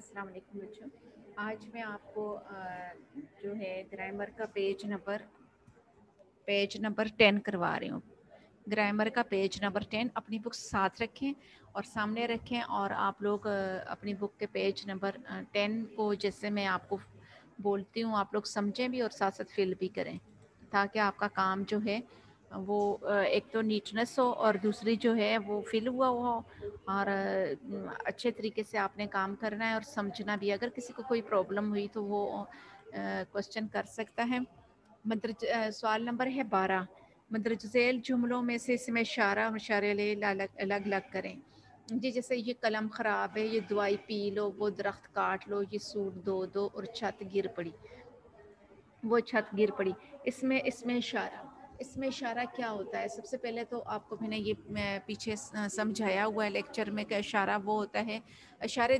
अस्सलाम वालेकुम बच्चों। आज मैं आपको जो है ग्रामर का पेज नंबर 10 करवा रही हूँ। ग्रामर का पेज नंबर 10 अपनी बुक साथ रखें और सामने रखें, और आप लोग अपनी बुक के पेज नंबर 10 को जैसे मैं आपको बोलती हूँ आप लोग समझें भी और साथ साथ फिल भी करें, ताकि आपका काम जो है वो एक तो नीटनेस हो और दूसरी जो है वो फिल हुआ हो, और अच्छे तरीके से आपने काम करना है और समझना भी। अगर किसी को कोई प्रॉब्लम हुई तो वो क्वेश्चन कर सकता है। सवाल नंबर है 12। मदरज झैल जुमलों में से इसमें इशारा और इशारे अलग अलग करें। जी, जैसे ये कलम ख़राब है, ये दवाई पी लो, वो दरख्त काट लो, ये सूट दो दो और छत गिर पड़ी, वो छत गिर पड़ी। इसमें इसमें इशारा क्या होता है? सबसे पहले तो आपको मैंने ये पीछे समझाया हुआ है लेक्चर में कि इशारा वो होता है। इशारे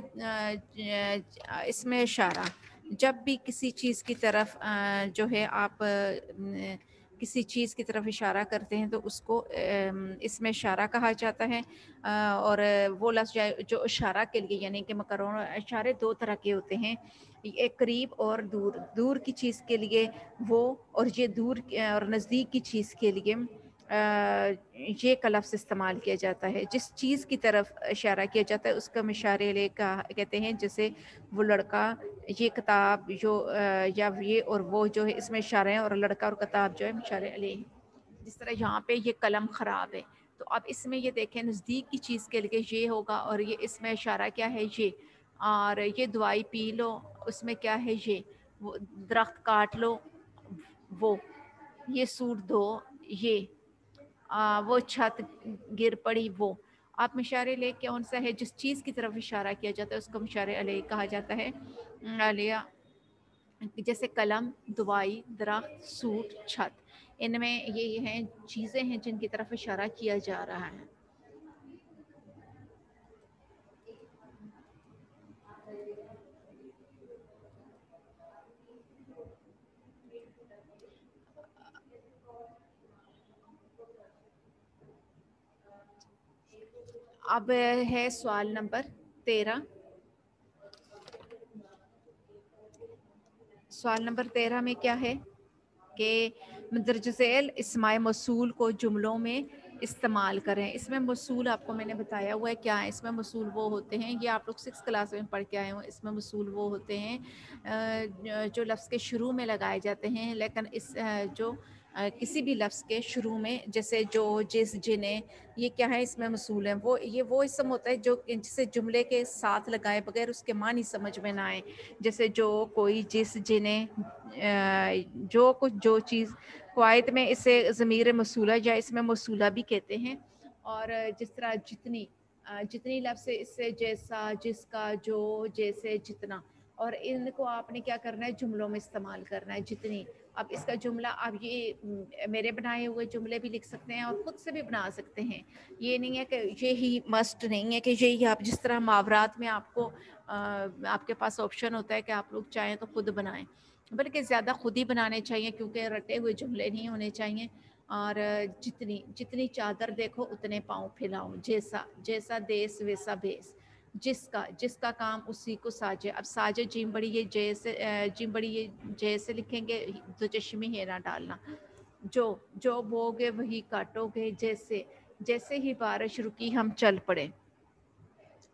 इसमें इशारा जब भी किसी चीज़ की तरफ जो है आप किसी चीज़ की तरफ इशारा करते हैं तो उसको इसमें इशारा कहा जाता है। और वो लफ्ज़ जो इशारा के लिए यानी कि मकरून इशारे दो तरह के होते हैं, एक करीब और दूर। दूर की चीज़ के लिए वो, और ये दूर और नज़दीक की चीज़ के लिए ये का लफ्ज़ इस्तेमाल किया जाता है। जिस चीज़ की तरफ इशारा किया जाता है उसका हम इशारे ले का कहते हैं। जैसे वो लड़का, ये किताब जो या ये और वो जो है इसमें इशारे हैं, और लड़का और किताब जो है इशारे अलैह हैं। जिस तरह यहाँ पे ये कलम ख़राब है, तो अब इसमें ये देखें नज़दीक की चीज़ के लिए ये होगा, और ये इसमें इशारा क्या है ये। और ये दवाई पी लो, उसमें क्या है ये। वो दरख्त काट लो, वो ये सूट दो, ये वो छत गिर पड़ी, वो। आप इशारे ले कौन सा है? जिस चीज़ की तरफ इशारा किया जाता है उसको इशारे अलैह कहा जाता है। अलिया जैसे कलम, दवाई, दरख्त, सूट, छत, इनमें ये हैं चीज़ें हैं जिनकी तरफ इशारा किया जा रहा है। अब है सवाल नंबर 13। सवाल नंबर 13 में क्या है कि मदरज झैल इस्माए मौसूल को जुमलों में इस्तेमाल करें। इसमें मौसूल आपको मैंने बताया हुआ है क्या है। इसमें मौसूल वो होते हैं, ये आप लोग 6 क्लास में पढ़ के आए हो। इसमें मौसूल वो होते हैं जो लफ्ज़ के शुरू में लगाए जाते हैं, लेकिन जो किसी भी लफ्ज़ के शुरू में, जैसे जो, जिस, जिन्हें, ये क्या है? इसमें मौसूल है। वो इसम होता है जो जिसे जुमले के साथ लगाए बगैर उसके मानी समझ में ना आए। जैसे जो, कोई, जिस, जिन्हें, जो कुछ, जो चीज़। क़वायद में इसे ज़मीर मौसूला या इसमें मौसूला भी कहते हैं। और जिस तरह जितनी, जितनी लफ्ज़ से इससे जैसा, जिसका, जो, जैसे, जितना, और इनको आपने क्या करना है? जुमलों में इस्तेमाल करना है। जितनी, अब इसका जुमला आप ये मेरे बनाए हुए जुमले भी लिख सकते हैं और ख़ुद से भी बना सकते हैं। ये नहीं है कि ये ही मस्ट नहीं है कि यही आप, जिस तरह मुहावरात में आपको आपके पास ऑप्शन होता है कि आप लोग चाहें तो खुद बनाएं, बल्कि ज़्यादा खुद ही बनाने चाहिए क्योंकि रटे हुए जुमले नहीं होने चाहिए। और जितनी, जितनी चादर देखो उतने पाँव फैलाओ, जैसा, जैसा देश वैसा भेस, जिसका, जिसका काम उसी को साजे। अब साजे जिम बड़ी, ये जैसे जिम बड़ी, ये जैसे लिखेंगे तो चश्मे है ना डालना। जो, जो बोगे वही काटोगे, जैसे, जैसे ही बारिश रुकी हम चल पड़े।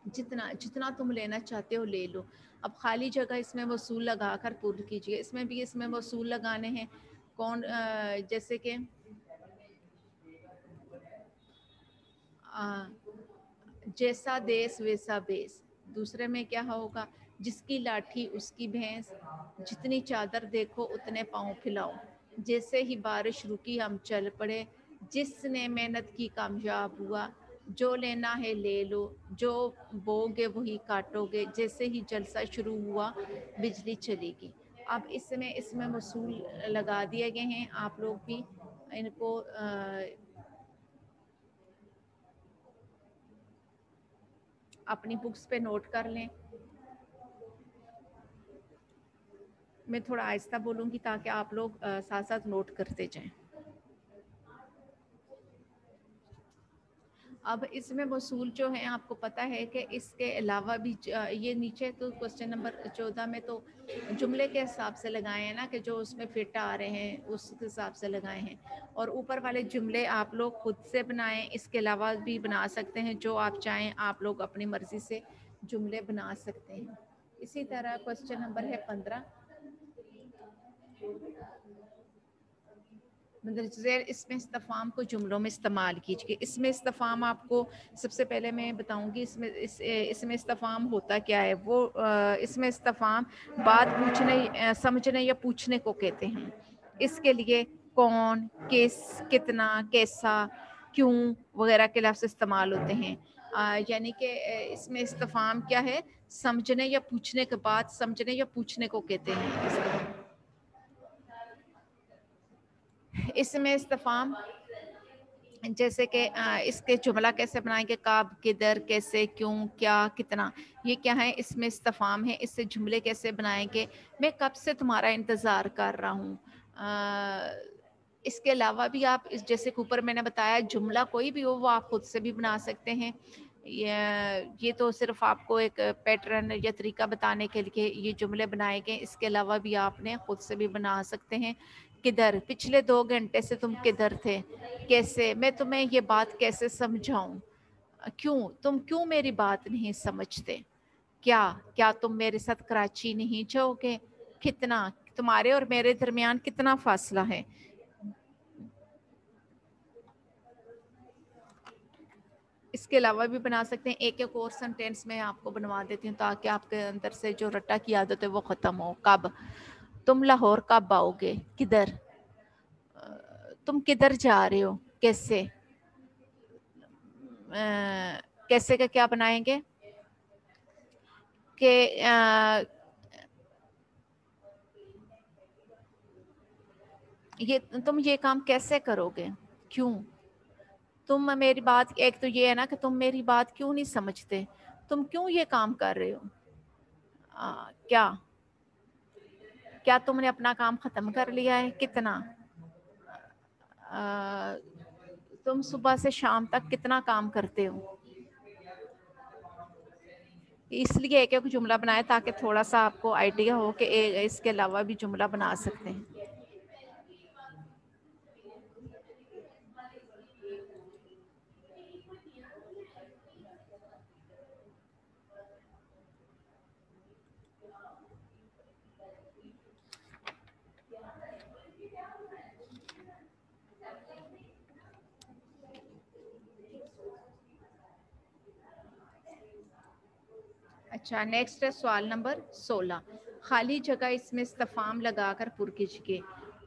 जितना, जितना तुम लेना चाहते हो ले लो। अब खाली जगह इसमें वसूल लगा कर पूर्ण कीजिए। इसमें भी इसमें वसूल लगाने हैं। कौन जैसे कि जैसा देश वैसा बेस। दूसरे में क्या होगा? जिसकी लाठी उसकी भैंस, जितनी चादर देखो उतने पाँव फैलाओ, जैसे ही बारिश रुकी हम चल पड़े, जिसने मेहनत की कामयाब हुआ, जो लेना है ले लो, जो बोगे वही काटोगे, जैसे ही जलसा शुरू हुआ बिजली चलेगी। अब इसमें इसमें वसूल लगा दिए गए हैं। आप लोग भी इनको अपनी बुक्स पे नोट कर लें। मैं थोड़ा आहिस्ता बोलूँगी ताकि आप लोग साथ साथ नोट करते जाएं। अब इसमें मौसूल जो है आपको पता है कि इसके अलावा भी ये नीचे तो क्वेश्चन नंबर 14 में तो जुमले के हिसाब से लगाए हैं ना, कि जो उसमें फिट आ रहे हैं उस हिसाब से लगाए हैं, और ऊपर वाले जुमले आप लोग खुद से बनाएं, इसके अलावा भी बना सकते हैं, जो आप चाहें आप लोग अपनी मर्जी से जुमले बना सकते हैं। इसी तरह क्वेश्चन नंबर है 15, मंदरज़ेर इसमें इस्तफ़ाम को जुमलों में इस्तेमाल कीजिए। इसमें इस्तफ़ाम आपको सबसे पहले मैं बताऊंगी इसमें इस्तफ़ाम होता क्या है। वो इसमें इस्तफ़ाम बात पूछने, समझने या पूछने को कहते हैं। इसके लिए कौन, किस, कितना, कैसा, क्यों वगैरह के लफ्ज़ इस्तेमाल होते हैं। यानी कि इसमें इस्तफ़ाम क्या है, समझने या पूछने के बाद समझने या पूछने को कहते हैं। इसमें इस्तफ़ाम जैसे कि इसके जुमला कैसे बनाएंगे, कब, किधर, कैसे, क्यों, क्या, कितना, ये क्या है, इसमें इस्तफ़ाम है। इससे जुमले कैसे बनाएंगे, मैं कब से तुम्हारा इंतज़ार कर रहा हूँ। इसके अलावा भी आप जैसे कि ऊपर मैंने बताया, जुमला कोई भी हो वो आप खुद से भी बना सकते हैं। ये तो सिर्फ आपको एक पैटर्न या तरीका बताने के लिए ये जुमले बनाए गए। इसके अलावा भी आपने खुद से भी बना सकते हैं। किधर, पिछले 2 घंटे से तुम किधर थे। कैसे, मैं तुम्हें ये बात कैसे समझाऊं। क्यों, तुम क्यों मेरी बात नहीं समझते। क्या, क्या तुम मेरे साथ कराची नहीं जाओगे। कितना, तुम्हारे और मेरे दरमियान कितना फासला है। इसके अलावा भी बना सकते हैं। एक एक और सेंटेंस में आपको बनवा देती हूँ ताकि आपके अंदर से जो रट्टा की आदत है वो ख़त्म हो। कब, तुम लाहौर कब आओगे। किधर, तुम किधर जा रहे हो। कैसे, कैसे का क्या बनाएंगे कि ये तुम ये काम कैसे करोगे। क्यों, तुम मेरी बात, एक तो ये है ना कि तुम मेरी बात क्यों नहीं समझते, तुम क्यों ये काम कर रहे हो। क्या, क्या तुमने अपना काम खत्म कर लिया है। कितना, आ, तुम सुबह से शाम तक कितना काम करते हो। इसलिए एक एक जुमला बनाए ताकि थोड़ा सा आपको आइडिया हो कि इसके अलावा भी जुमला बना सकते हैं। अच्छा, नेक्स्ट है सवाल नंबर 16, खाली जगह इसमें इस्तफाम लगाकर पुर कीजिए।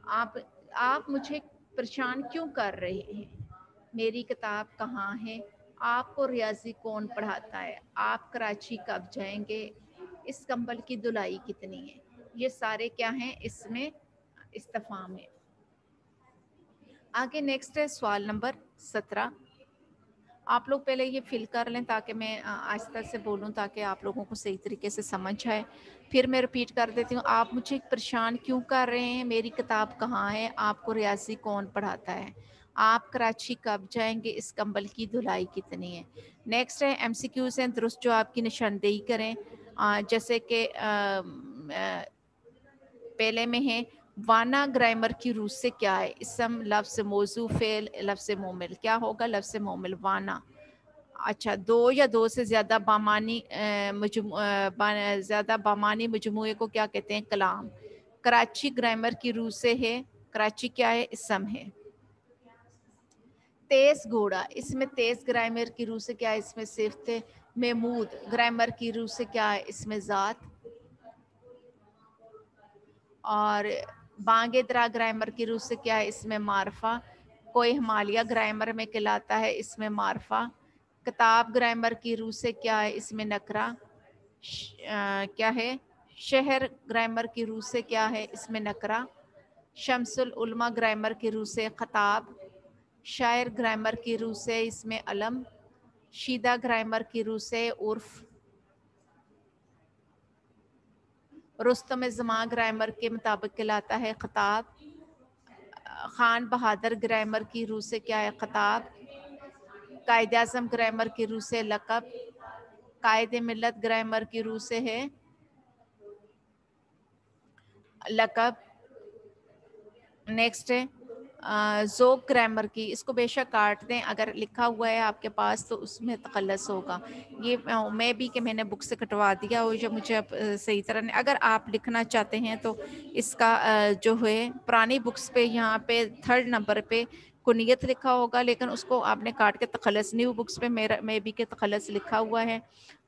आप मुझे परेशान क्यों कर रहे हैं। मेरी किताब कहाँ है। आपको रियाजी कौन पढ़ाता है। आप कराची कब जाएंगे। इस कंबल की धुलाई कितनी है। ये सारे क्या हैं, इसमें इस्तफाम है। आगे नेक्स्ट है सवाल नंबर 17। आप लोग पहले ये फिल कर लें ताकि मैं आहिस्ता से बोलूं ताकि आप लोगों को सही तरीके से समझ आए। फिर मैं रिपीट कर देती हूँ। आप मुझे परेशान क्यों कर रहे हैं। मेरी किताब कहाँ है। आपको रियाजी कौन पढ़ाता है। आप कराची कब जाएंगे। इस कंबल की धुलाई कितनी है। नेक्स्ट है MCQs हैं, दुरुस्त जो आपकी निशानदेही करें। जैसे कि पहले में है, वाना ग्रामर की रूह से क्या है। इसम, लफ्ज़, मौजू, फेल, लफ्ज़ मोमिल। क्या होगा, लफ्ज़ मोमिल, वाना। अच्छा, दो या दो से ज़्यादा बामानी ज़्यादा बामानी मजमूए को क्या कहते हैं, कलाम। कराची ग्रामर की रूह से है। कराची क्या है, इसम है। तेज घोड़ा, इसमें तेज ग्रामर की रूह से क्या है, इसमें सिफ्त है। महमूद ग्रामर की रूह से क्या है, इसमें ज़ात। और बांगेदरा ग्रामर की रूह से क्या है, इसमें मारफा। कोई हिमालय ग्रामर में कहलाता है, इसमें मारफा। किताब ग्रामर की रूह से क्या है, इसमें नकरा। क्या है, शहर ग्रामर की रूह से क्या है, इसमें नकरा। शमसुल उलमा ग्रामर की रूह से खताब। शायर ग्रामर की रूह से इसमें अलम। शीदा ग्रामर की रूह से उर्फ। रुस्तम ज़मा ग्रामर के मुताबिक कहलाता है खताब। खान बहादुर ग्रामर की रूह से क्या है, खताब। कायदे आज़म ग्रामर की रूह से लक़ब, कायदे मिल्लत ग्रामर की रूह से है लक़ब। नेक्स्ट है ज़ोक ग्रामर की, इसको बेशक काट दें, अगर लिखा हुआ है आपके पास तो उसमें तखल्लुस होगा। ये मैं भी कि मैंने बुक से कटवा दिया और जो मुझे अब सही तरह नहीं, अगर आप लिखना चाहते हैं तो इसका जो है पुरानी बुक्स पे यहाँ पे 3rd नंबर पे कुनियत लिखा होगा, लेकिन उसको आपने काट के तखल्लुस, न्यू बुक्स पे मेरा मैं भी के तखल्लुस लिखा हुआ है।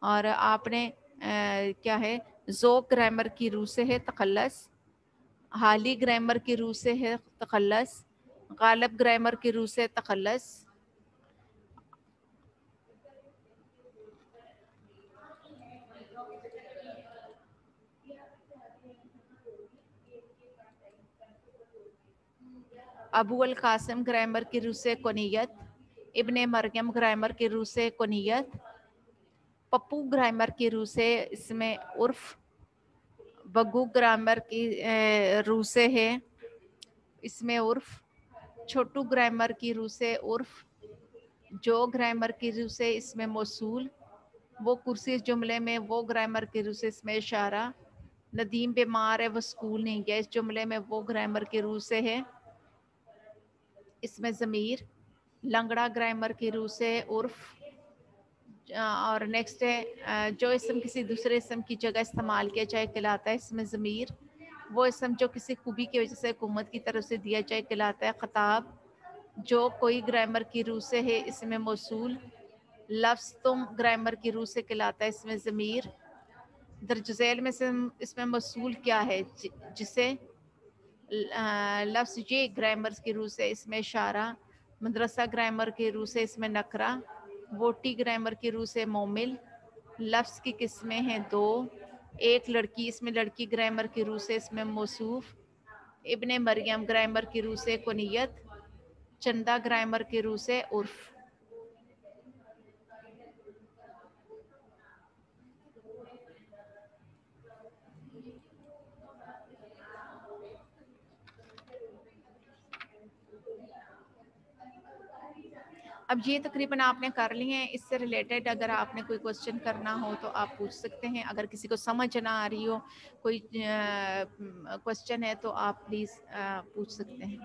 और आपने क्या है, ज़ोक ग्रामर की रूह से है तखल्लुस, हाली ग्रामर की रूह से है तखल्लुस, गालिब ग्रामर की रूह से तखल्लुस। अबू अल कासिम ग्रामर की रूह से कुनियत, इब्ने मरियम ग्रामर की रूह से कुनियत, पप्पू ग्रामर की रूह से इसमें उर्फ, बग्गू ग्रामर की रूह से है इसमें उर्फ, छोटू ग्रामर की रूह से उर्फ, जो ग्रामर की रूह से इसमें मौसूल, वो कुर्सी इस जुमले में, वो ग्रामर की रूह से इसमें इशारा, नदीम बीमार है वो स्कूल नहीं गया, इस जुमले में वो ग्रामर की रूह से है इसमें ज़मीर, लंगड़ा ग्रामर की रूह से उर्फ। और नेक्स्ट है जो इसम किसी दूसरे इसम की जगह इस्तेमाल किया जाए कहलाता है इसमें ज़मीर, वो इसम जो किसी खूबी की वजह से हुकूमत की तरफ से दिया जाए कहलाता है खताब, जो कोई ग्रामर की रूह से है इसमें मौसूल, लफ्ज़ तुम ग्रामर की रूह से कहलाता है इसमें ज़मीर, दरजज़ैल में से इसमें मौसूल क्या है जिसे लफ्ज़ ये ग्रामर की रूह से इसमें इशारा, मदरसा ग्रामर की रूह से इसमें नकरा, वोटी ग्रामर की रूह से मोमिल, लफ्ज़ की किस्में हैं दो, एक लड़की, इसमें लड़की ग्रामर की रूह से इसमें मौसूफ, इब्ने मरियम ग्रामर की रूह से कुनियत, चंदा ग्रामर की रूह से उर्फ। अब ये तकरीबन आपने कर लिए हैं, इससे रिलेटेड अगर आपने कोई क्वेश्चन करना हो तो आप पूछ सकते हैं, अगर किसी को समझ ना आ रही हो, कोई क्वेश्चन है तो आप प्लीज़ पूछ सकते हैं।